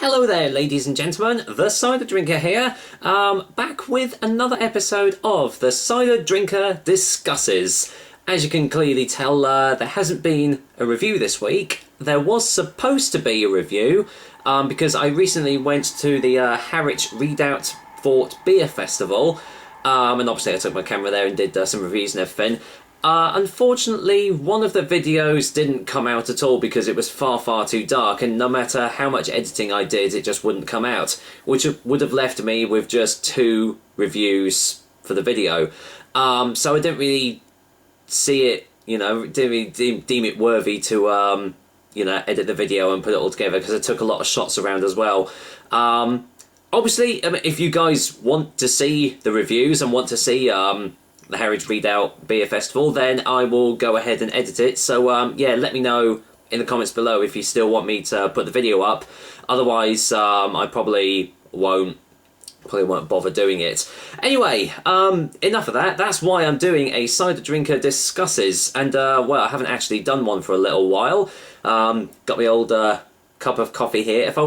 Hello there, ladies and gentlemen, the Cider Drinker here, back with another episode of the Cider Drinker Discusses. As you can clearly tell, there hasn't been a review this week. There was supposed to be a review, because I recently went to the Harwich Redoubt Fort Beer Festival, and obviously I took my camera there and did some reviews and everything. Unfortunately, one of the videos didn't come out at all because it was far too dark, and no matter how much editing I did, it just wouldn't come out, which would have left me with just 2 reviews for the video. So I didn't really see it, didn't really deem it worthy to, edit the video and put it all together, because I took a lot of shots around as well. Obviously, if you guys want to see the reviews and want to see, the Harwich Redoubt Beer Festival, then I will go ahead and edit it. So yeah, let me know in the comments below if you still want me to put the video up. Otherwise, I probably won't bother doing it. Anyway, enough of that. That's why I'm doing a Cider Drinker Discusses, and well, I haven't actually done one for a little while. Got my old cup of coffee here. If I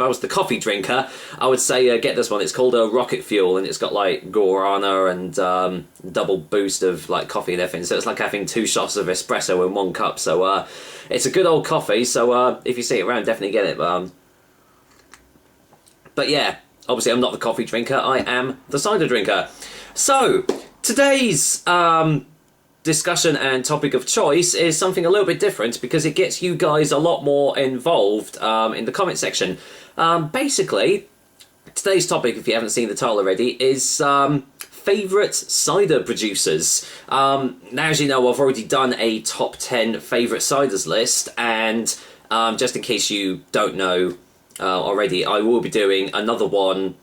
was the coffee drinker, I would say get this one. It's called a Rocket Fuel, and it's got like guarana and double boost of like coffee and everything. So it's like having 2 shots of espresso in 1 cup. So it's a good old coffee. So if you see it around, definitely get it. But yeah, obviously I'm not the coffee drinker. I am the cider drinker. So today's discussion and topic of choice is something a little bit different, because it gets you guys a lot more involved in the comment section. Basically, today's topic, if you haven't seen the title already, is favourite cider producers. Now, as you know, I've already done a top 10 favourite ciders list, and just in case you don't know already, I will be doing another one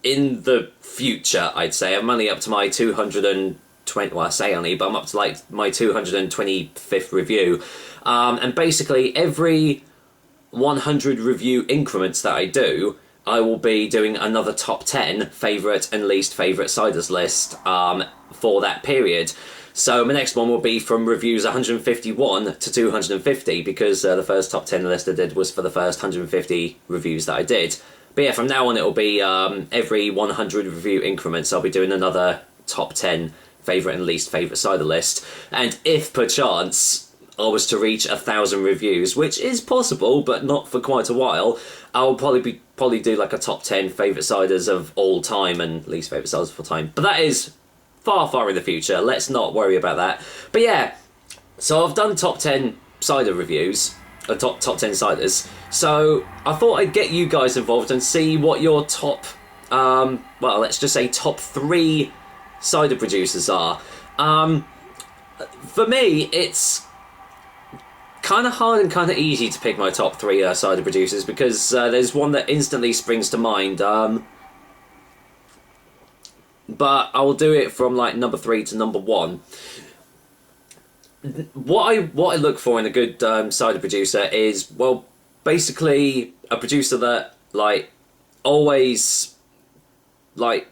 in the future, I'd say. I'm only up to my 220, well, I say only, but I'm up to like my 225th review. And basically every 100 review increments that I do, I will be doing another top 10 favourite and least favourite ciders list for that period. So my next one will be from reviews 151 to 250, because the first top 10 list I did was for the first 150 reviews that I did. But yeah, from now on it will be every 100 review increments I'll be doing another top 10 favourite and least favourite cider list. And if perchance I was to reach 1,000 reviews, which is possible but not for quite a while, I'll probably do like a top 10 favourite ciders of all time and least favourite ciders of all time. But that is far in the future. Let's not worry about that. But yeah, so I've done top 10 cider reviews, top 10 ciders. So I thought I'd get you guys involved and see what your top, well, let's just say top 3 cider producers are. For me, it's kind of hard and kind of easy to pick my top 3 cider producers, because there's one that instantly springs to mind. But I will do it from like number 3 to number 1. What I look for in a good cider producer is, well, basically a producer that like always like,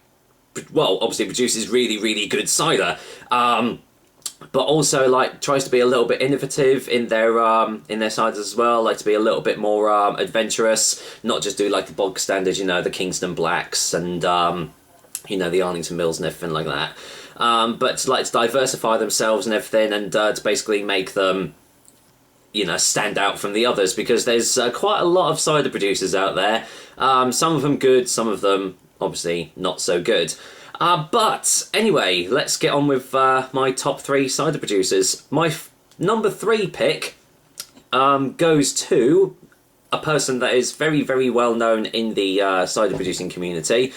well, obviously produces really good cider, but also like tries to be a little bit innovative in their ciders as well. Like to be a little bit more adventurous, not just do like the bog standard, the Kingston Blacks and the Arlington Mills and everything like that. But to, like, to diversify themselves and everything, and to basically make them stand out from the others, because there's quite a lot of cider producers out there. Some of them good, some of them obviously not so good. But anyway, let's get on with my top 3 cider producers. My number 3 pick goes to a person that is very well known in the cider producing community.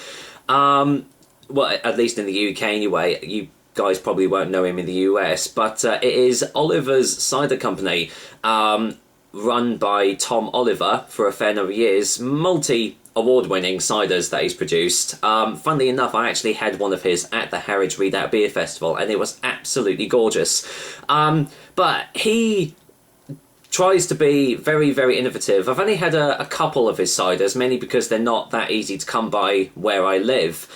Well, at least in the UK anyway. You guys probably won't know him in the US, but it is Oliver's Cider Company, run by Tom Oliver for a fair number of years. Multi-award-winning ciders that he's produced. Funnily enough, I actually had one of his at the Harwich Redoubt Beer Festival, and it was absolutely gorgeous. But he tries to be very innovative. I've only had a couple of his ciders, mainly because they're not that easy to come by where I live.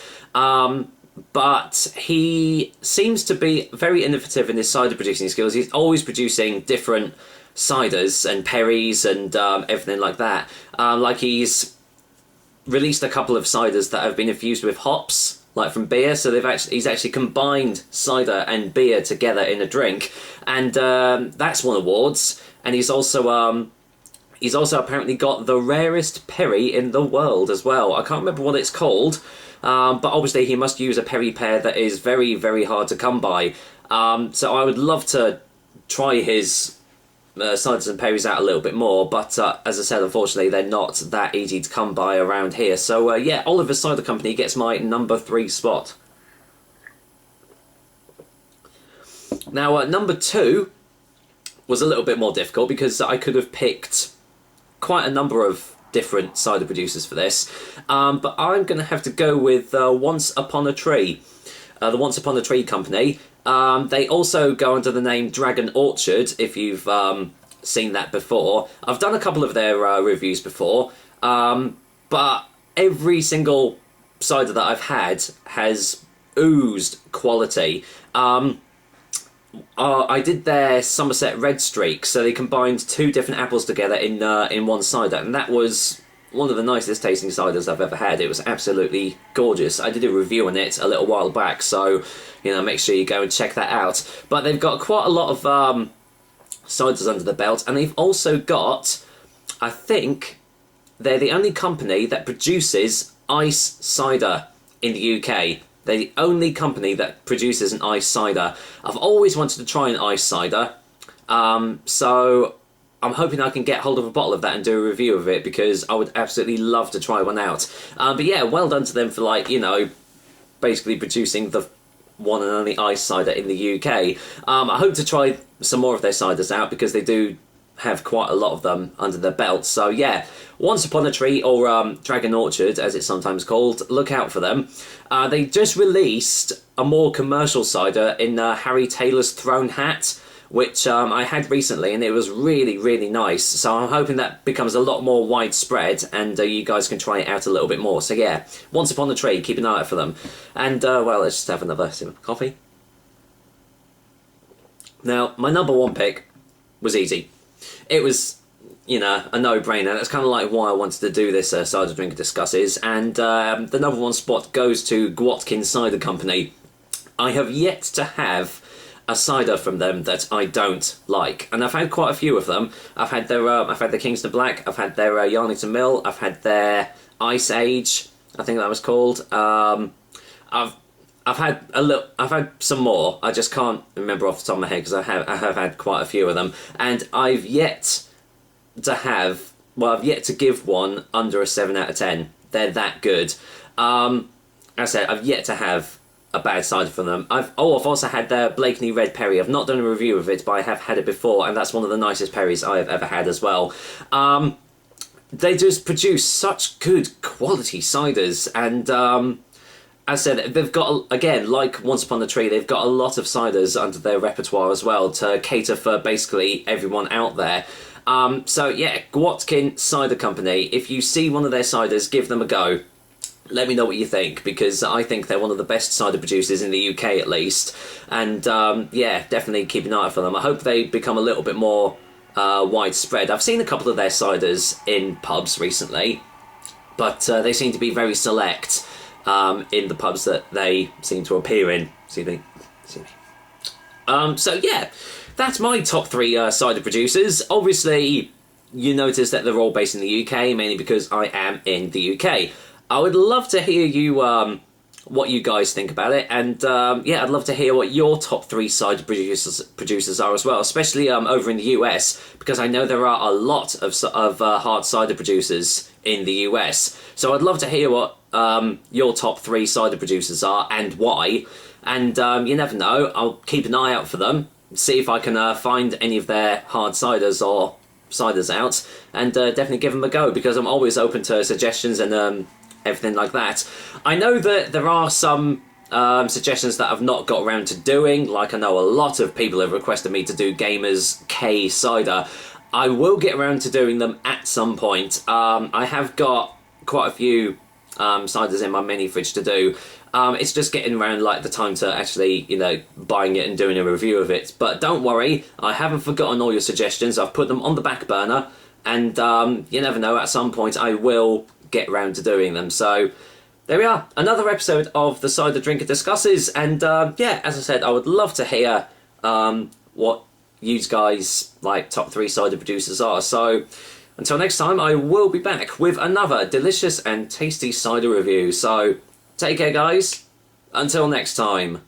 But he seems to be very innovative in his cider producing skills. He's always producing different ciders and perries and everything like that. Like he's released a couple of ciders that have been infused with hops, like from beer. So he's actually combined cider and beer together in a drink, and that's won awards. And he's also apparently got the rarest perry in the world as well. I can't remember what it's called, but obviously he must use a perry pear that is very, very hard to come by. So I would love to try his ciders and perries out a little bit more, but as I said, unfortunately they're not that easy to come by around here. So yeah, Oliver's Cider Company gets my number 3 spot. Now number 2 was a little bit more difficult because I could have picked quite a number of different cider producers for this, but I'm going to have to go with Once Upon a Tree, the Once Upon a Tree Company. They also go under the name Dragon Orchard, if you've seen that before. I've done a couple of their reviews before, but every single cider that I've had has oozed quality. I did their Somerset Red Streak, so they combined 2 different apples together in one cider, and that was one of the nicest tasting ciders I've ever had. It was absolutely gorgeous. I did a review on it a little while back, so make sure you go and check that out. But they've got quite a lot of ciders under the belt, and they've also got, I think, they're the only company that produces ice cider in the UK. They're the only company that produces an ice cider. I've always wanted to try an ice cider, so I'm hoping I can get hold of a bottle of that and do a review of it, because I would absolutely love to try one out. But yeah, well done to them for, basically producing the one and only ice cider in the UK. I hope to try some more of their ciders out, because they do have quite a lot of them under their belt. So yeah, Once Upon a Tree, or Dragon Orchard as it's sometimes called, look out for them. They just released a more commercial cider in Harry Taylor's Throne Hat, which I had recently, and it was really, really nice. So I'm hoping that becomes a lot more widespread, and you guys can try it out a little bit more. So yeah, Once Upon a Tree, keep an eye out for them. And well, let's just have another sip of coffee. Now, my number 1 pick was easy. It was, a no-brainer. That's kind of like why I wanted to do this Cider Drinker Discusses. And the number 1 spot goes to Gwatkin Cider Company. I have yet to have a cider from them that I don't like, and I've had quite a few of them. I've had the Kingston Black, I've had their Yarnington Mill, I've had their Ice Age, I think that was called. I've had some more. I just can't remember off the top of my head, because I have had quite a few of them, and I've yet to give one under a 7 out of 10. They're that good. As I said, I've yet to have a bad cider from them. I've also had their Blakeney Red Perry. I've not done a review of it, but I have had it before, and that's one of the nicest perries I have ever had as well. They just produce such good quality ciders, and as I said, they've got, again, like Once Upon a Tree, they've got a lot of ciders under their repertoire as well to cater for basically everyone out there. So yeah, Gwatkin Cider Company, if you see one of their ciders, give them a go. Let me know what you think, because I think they're one of the best cider producers in the UK at least. And yeah, definitely keep an eye out for them. I hope they become a little bit more widespread. I've seen a couple of their ciders in pubs recently, but they seem to be very select in the pubs that they seem to appear in. See me. So yeah, that's my top 3 cider producers. Obviously, you notice that they're all based in the UK, mainly because I am in the UK. I would love to hear you what you guys think about it, and yeah, I'd love to hear what your top 3 cider producers are as well, especially over in the US, because I know there are a lot of hard cider producers in the US. So I'd love to hear what your top 3 cider producers are and why. And you never know, I'll keep an eye out for them, see if I can find any of their hard ciders or ciders out, and definitely give them a go, because I'm always open to suggestions and everything like that. I know that there are some suggestions that I've not got around to doing, like I know a lot of people have requested me to do Gamers K cider. I will get around to doing them at some point. I have got quite a few ciders in my mini fridge to do. It's just getting around like the time to actually, you know, buying it and doing a review of it. But don't worry, I haven't forgotten all your suggestions. I've put them on the back burner, and you never know, at some point I will get around to doing them. So there we are, another episode of the Cider Drinker Discusses, and yeah, as I said, I would love to hear what you guys like top 3 cider producers are. So until next time, I will be back with another delicious and tasty cider review. So take care, guys. Until next time.